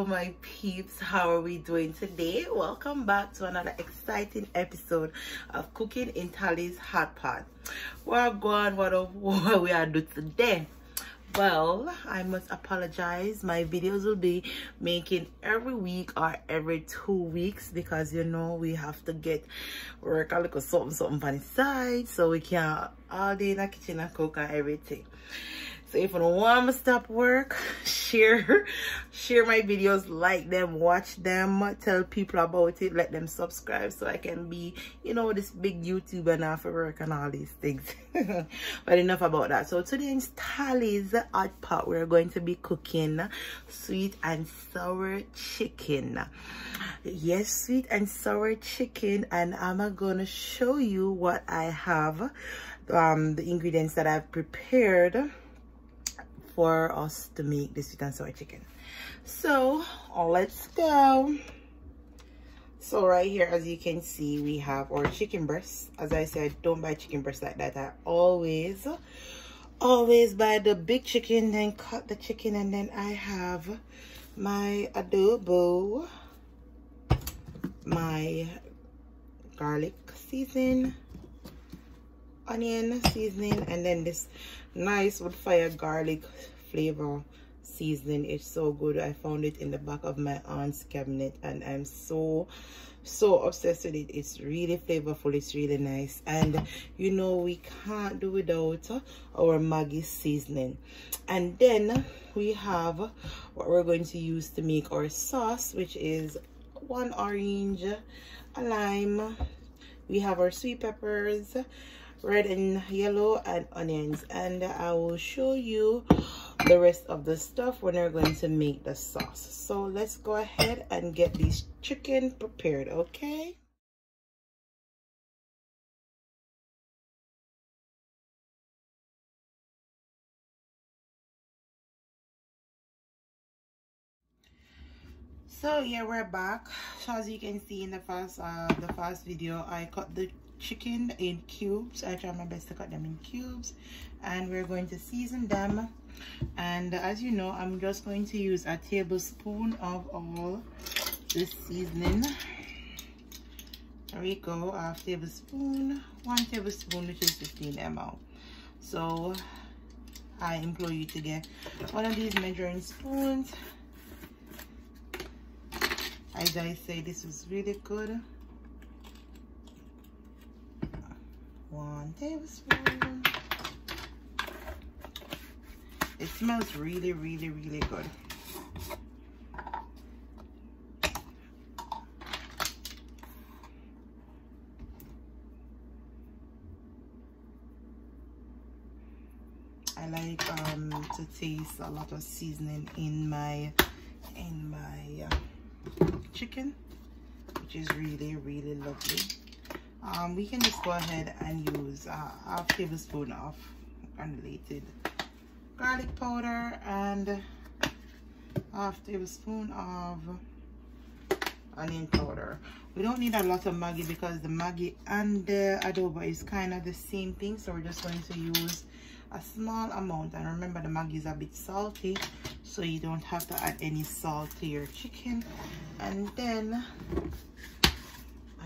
my peeps, how are we doing today? Welcome back to another exciting episode of Cooking in Tally's Hot Pot. We're going what we are doing today. Well, I must apologize. My videos will be making every week or every 2 weeks because you know we have to work a little something on the side so we can all day in the kitchen and cook and everything. So if you don't want me to stop work, share my videos, like them, watch them, tell people about it, let them subscribe so I can be, you know, this big YouTuber now for work and all these things. But enough about that. So today in Tally's Hot Pot, we're going to be cooking sweet and sour chicken. Yes, sweet and sour chicken, and I'm gonna show you what I have, the ingredients that I've prepared for us to make this sweet and sour chicken. So let's go. So right here, as you can see, we have our chicken breasts. As I said, don't buy chicken breasts like that. I always buy the big chicken, then cut the chicken, and then I have my adobo, my garlic seasoning, onion seasoning, and then this nice wood fire garlic flavor seasoning. It's so good. I found it in the back of my aunt's cabinet and I'm so obsessed with it. It's really flavorful, it's really nice, and you know we can't do without our Maggie seasoning. And then we have what we're going to use to make our sauce, which is 1 orange, a lime, we have our sweet peppers, red and yellow, and onions, and I will show you the rest of the stuff when we're going to make the sauce. So let's go ahead and get this chicken prepared, okay? So yeah, we're back. So as you can see in the first video, I cut the chicken in cubes. I try my best to cut them in cubes, and we're going to season them. And as you know, I'm just going to use a tablespoon of all this seasoning. There we go, half tablespoon, 1 tablespoon, which is 15 ml. So I implore you to get one of these measuring spoons. As I say, this is really good. 1 tablespoon. It smells really good. I like to taste a lot of seasoning in my chicken, which is really lovely. We can just go ahead and use a half tablespoon of granulated garlic powder and half tablespoon of onion powder. We don't need a lot of Maggie because the Maggie and the adobo is kind of the same thing, so we're just going to use a small amount. And remember, the Maggie is a bit salty, so you don't have to add any salt to your chicken. And then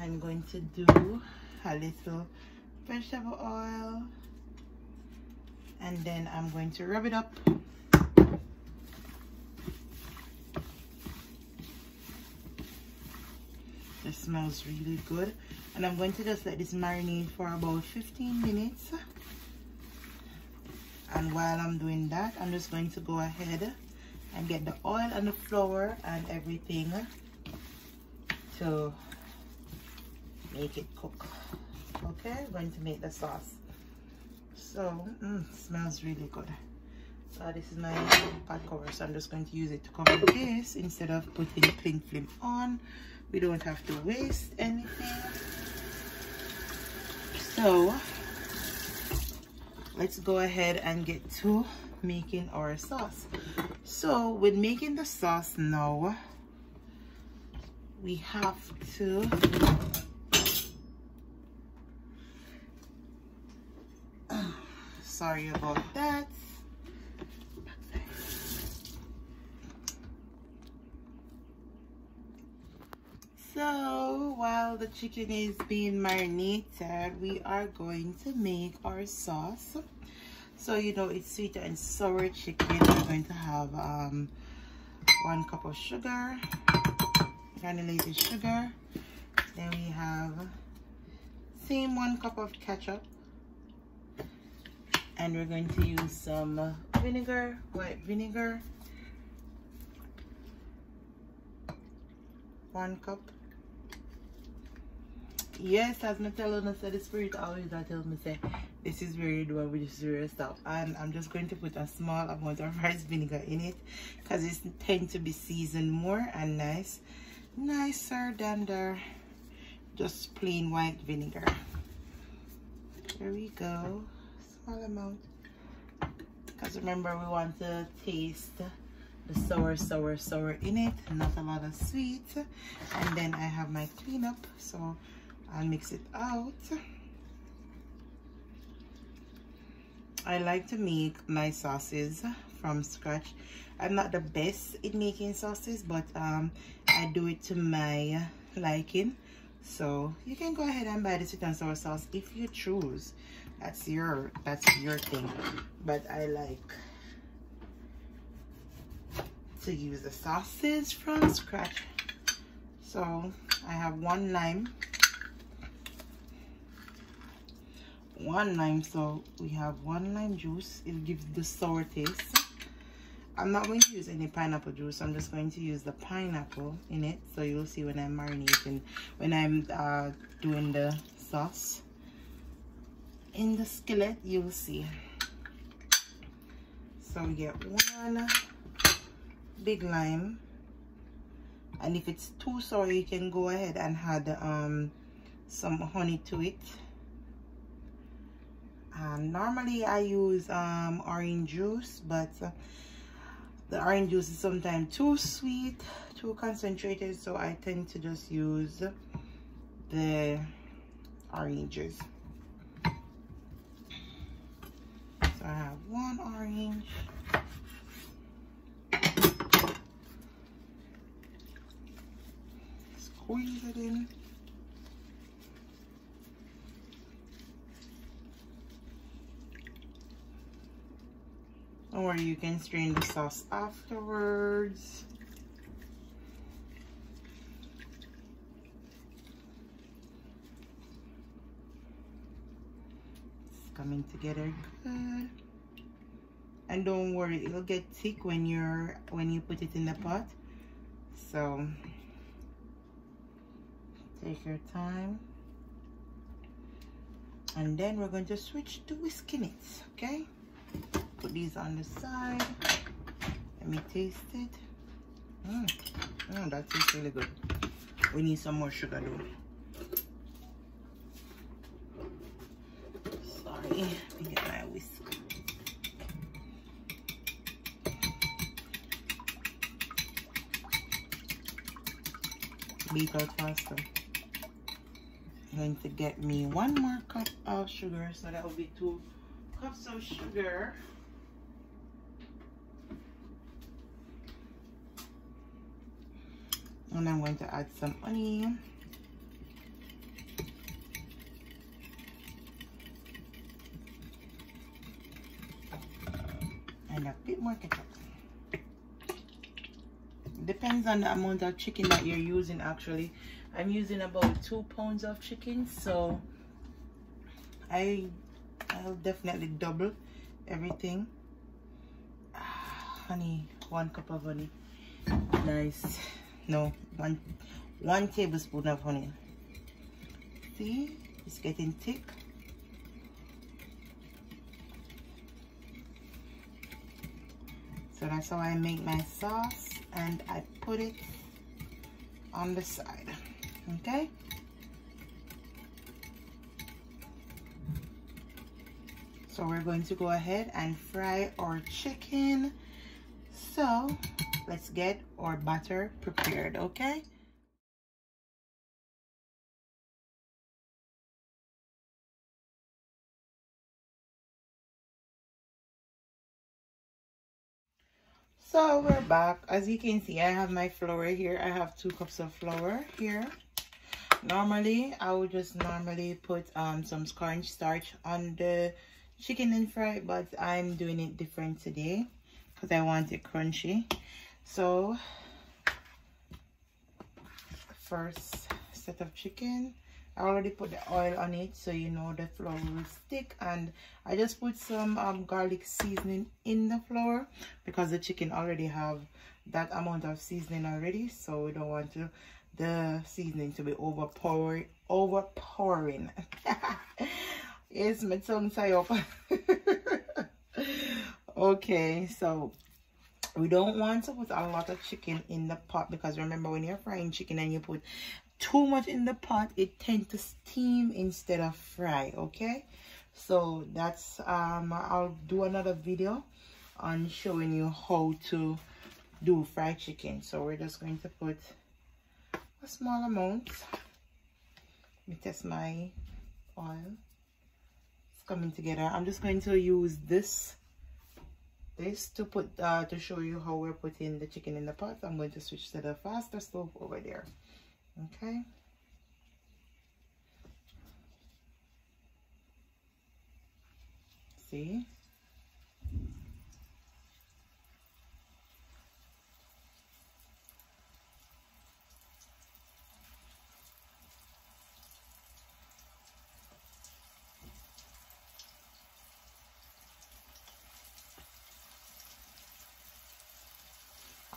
I'm going to do a little vegetable oil, and then I'm going to rub it up. It smells really good, and I'm going to just let this marinate for about 15 minutes. And while I'm doing that, I'm just going to go ahead and get the oil and the flour and everything to make it cook. Okay, I'm going to make the sauce. So smells really good. So this is my pot cover, so I'm just going to use it to cover this instead of putting cling film on. We don't have to waste anything. So let's go ahead and get to making our sauce. So with making the sauce now, we have to sorry about that. while the chicken is being marinated, we are going to make our sauce. So you know it's sweet and sour chicken. We're going to have 1 cup of sugar, granulated sugar. Then we have same 1 cup of ketchup, and we're going to use some vinegar, white vinegar, 1 cup. Yes, as I tell you, the spirit always that tells me say this is where you do and this is where you stop. And I'm just going to put a small amount of rice vinegar in it because it tends to be seasoned more and nicer than the just plain white vinegar. There we go, small amount, because remember we want to taste the sour in it, not a lot of sweet. And then I have my cleanup, so I'll mix it out. I like to make my sauces from scratch. I'm not the best in making sauces, but I do it to my liking. So you can go ahead and buy the sweet and sour sauce if you choose. That's your thing. But I like to use the sauces from scratch. So I have 1 lime. So we have 1 lime juice. It gives the sour taste. I'm not going to use any pineapple juice. I'm just going to use the pineapple in it, so you'll see when I'm marinating, when I'm doing the sauce in the skillet, you'll see. So we get 1 big lime, and if it's too sour you can go ahead and add some honey to it. Normally I use orange juice, but the orange juice is sometimes too sweet, too concentrated, so I tend to just use the oranges. So I have 1 orange. Squeeze it in. Or you can strain the sauce afterwards. It's coming together good. And don't worry, it'll get thick when you put it in the pot. So take your time. And then we're going to switch to whisking it, okay? Put these on the side. Let me taste it. That tastes really good. We need some more sugar though. Sorry, let me get my whisk. Beat out faster. I'm going to get me 1 more cup of sugar, so that will be 2 cups of sugar. And I'm going to add some honey. And a bit more ketchup. Depends on the amount of chicken that you're using. Actually, I'm using about 2 pounds of chicken, so I'll definitely double everything. Honey, 1 cup of honey. Nice. No, one tablespoon of honey. See, it's getting thick. So that's how I make my sauce, and I put it on the side. Okay. So we're going to go ahead and fry our chicken. So let's get our batter prepared, okay? So we're back. As you can see, I have my flour here. I have 2 cups of flour here. Normally I would just normally put some cornstarch on the chicken and fry it, but I'm doing it different today because I want it crunchy. So first set of chicken, I already put the oil on it so you know the flour will stick, and I just put some garlic seasoning in the flour because the chicken already have that amount of seasoning already, so we don't want the seasoning to be overpowering. Yes, my tongue tie up. Okay, so we don't want to put a lot of chicken in the pot because remember, when you're frying chicken and you put too much in the pot, it tends to steam instead of fry. Okay, so that's I'll do another video on showing you how to do fried chicken. So we're just going to put a small amount. Let me test my oil. It's coming together. I'm just going to use this to put to show you how we're putting the chicken in the pot. I'm going to switch to the faster stove over there. Okay, see,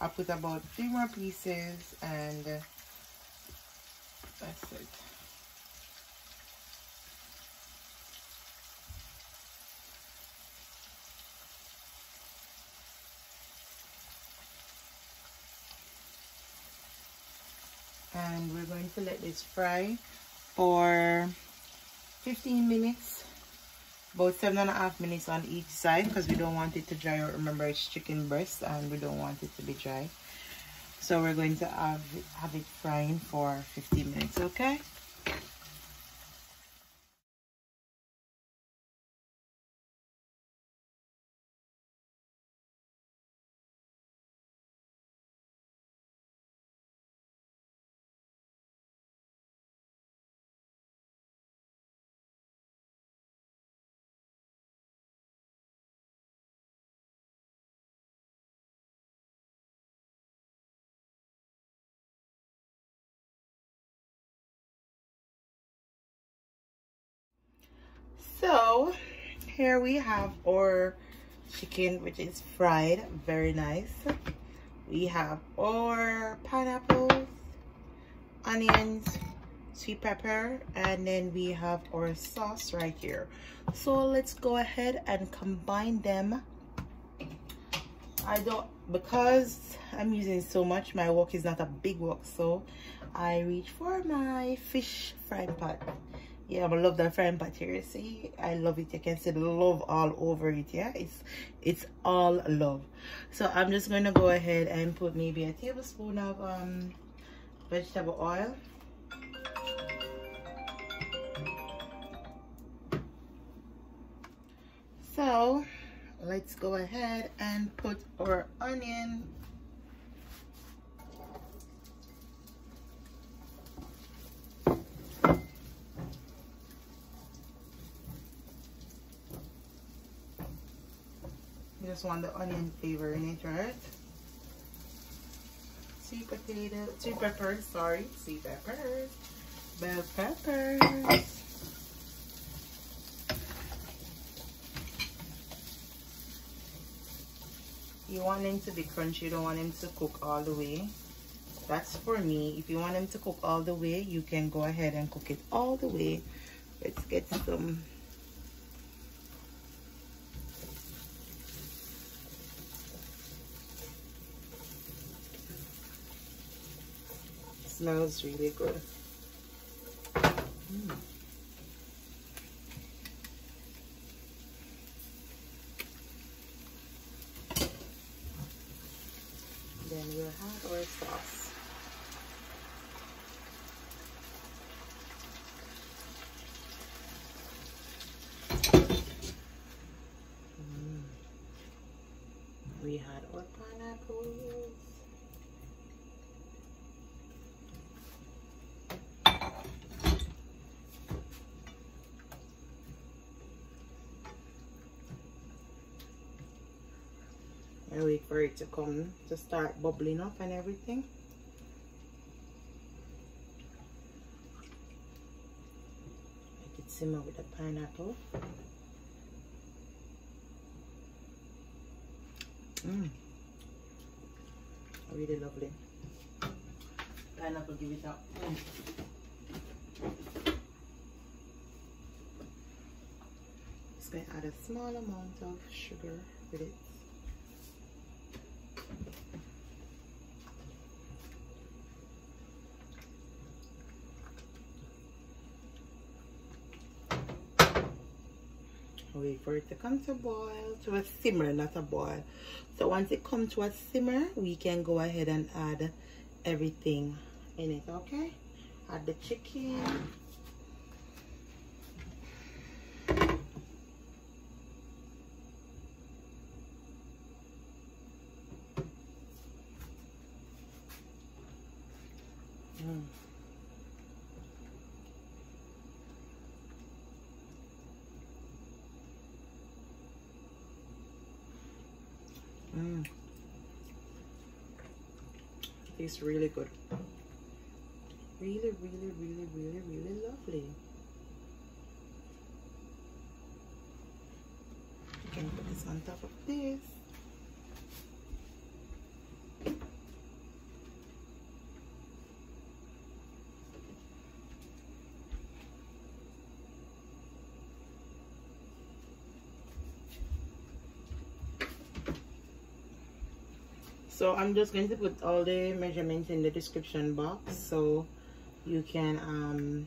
I'll put about 3 more pieces and that's it. And we're going to let this fry for 15 minutes, about 7.5 minutes on each side, because we don't want it to dry out. Remember, it's chicken breast and we don't want it to be dry, so we're going to have it frying for 15 minutes. Okay, so here we have our chicken, which is fried very nice. We have our pineapples, onions, sweet pepper, and then we have our sauce right here. So let's go ahead and combine them. Because I'm using so much, my wok is not a big wok, so I reach for my fish frying pot. Yeah, I love that frying pot here. See, I love it. You can see the love all over it. Yeah, it's all love. So I'm just going to go ahead and put maybe a tablespoon of vegetable oil. So let's go ahead and put our onion. You just want the onion flavor in it, right? Sweet peppers, sorry, sweet peppers, bell peppers. You want them to be crunchy, you don't want them to cook all the way. That's for me. If you want them to cook all the way, you can go ahead and cook it all the way. Let's get some. Smells really good. Then we'll have our sauce. We had our pineapples. and wait for it to come to start bubbling up and everything. Make it simmer with the pineapple. Really lovely. Pineapple, give it up. Just going to add a small amount of sugar with it. Wait for it to come to a boil, to a simmer, not a boil. So once it comes to a simmer, we can go ahead and add everything in it, okay? Add the chicken. Tastes really good. Really lovely. You can put this on top of this. So I'm just going to put all the measurements in the description box so you can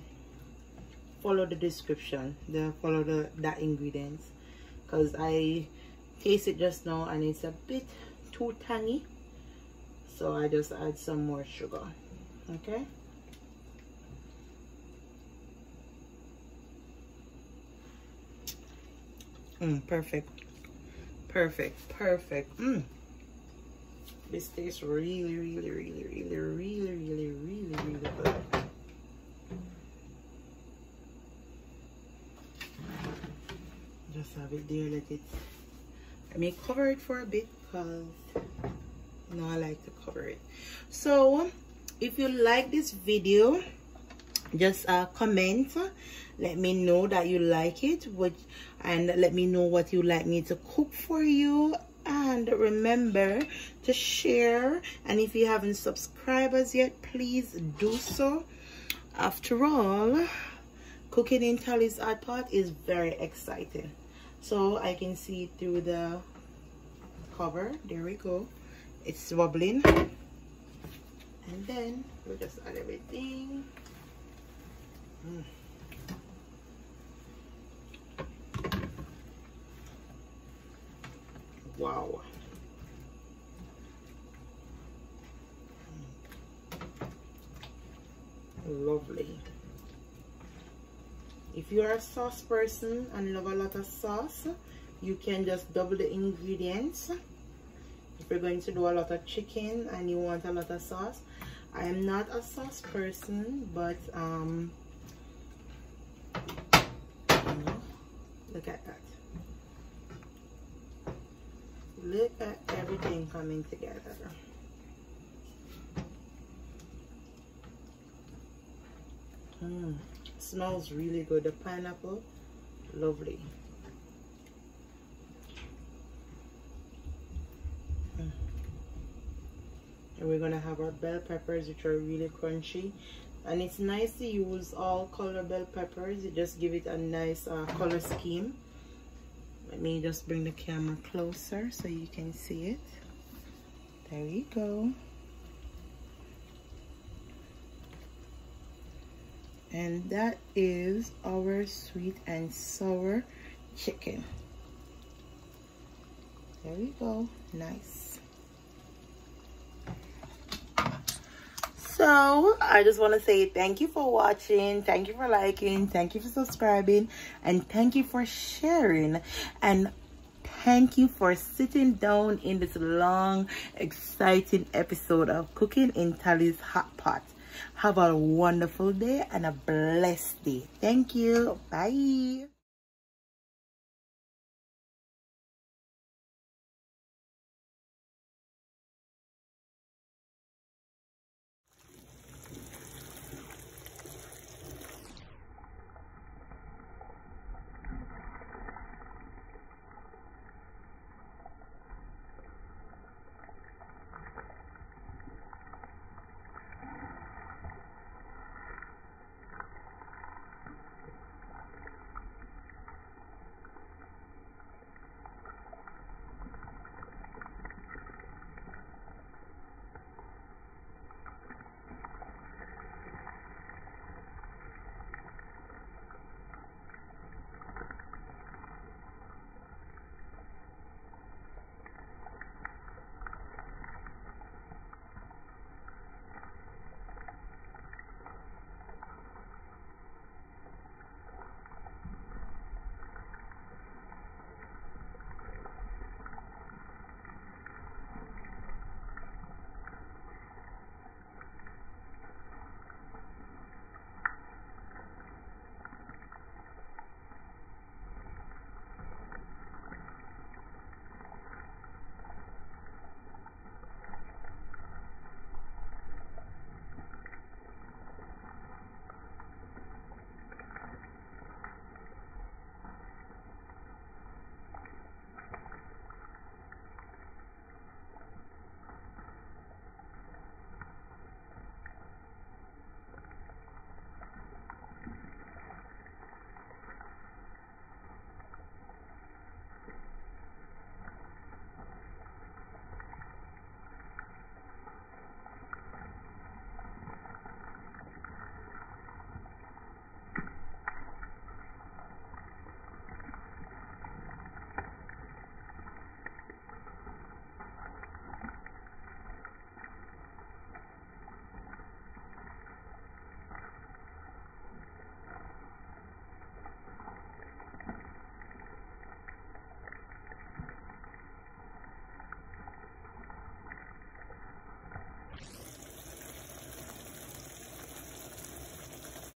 follow the description, follow the ingredients, because I taste it just now and it's a bit too tangy, so I just add some more sugar. Okay. Perfect. This tastes really good. Just have it there, let me cover it for a bit, because you know I like to cover it. So if you like this video, just comment, let me know that you like it, and let me know what you like me to cook for you. And remember to share, and if you haven't subscribed as yet, please do so. After all, cooking in Tally's hot pot is very exciting. So I can see through the cover. There we go. It's wobbling. And then we'll just add everything. Wow. Lovely. If you're a sauce person and love a lot of sauce, you can just double the ingredients. If you're going to do a lot of chicken and you want a lot of sauce, I am not a sauce person, but look at that. Look at everything coming together. Smells really good. The pineapple, lovely. And we're gonna have our bell peppers, which are really crunchy, and it's nice to use all color bell peppers. It just give it a nice color scheme. Let me just bring the camera closer so you can see it. There you go. And that is our sweet and sour chicken. There we go. Nice. So I just want to say thank you for watching, thank you for liking, thank you for subscribing, and thank you for sharing, and thank you for sitting down in this long exciting episode of Cooking in Tally's Hot Pot. Have a wonderful day and a blessed day. Thank you. Bye.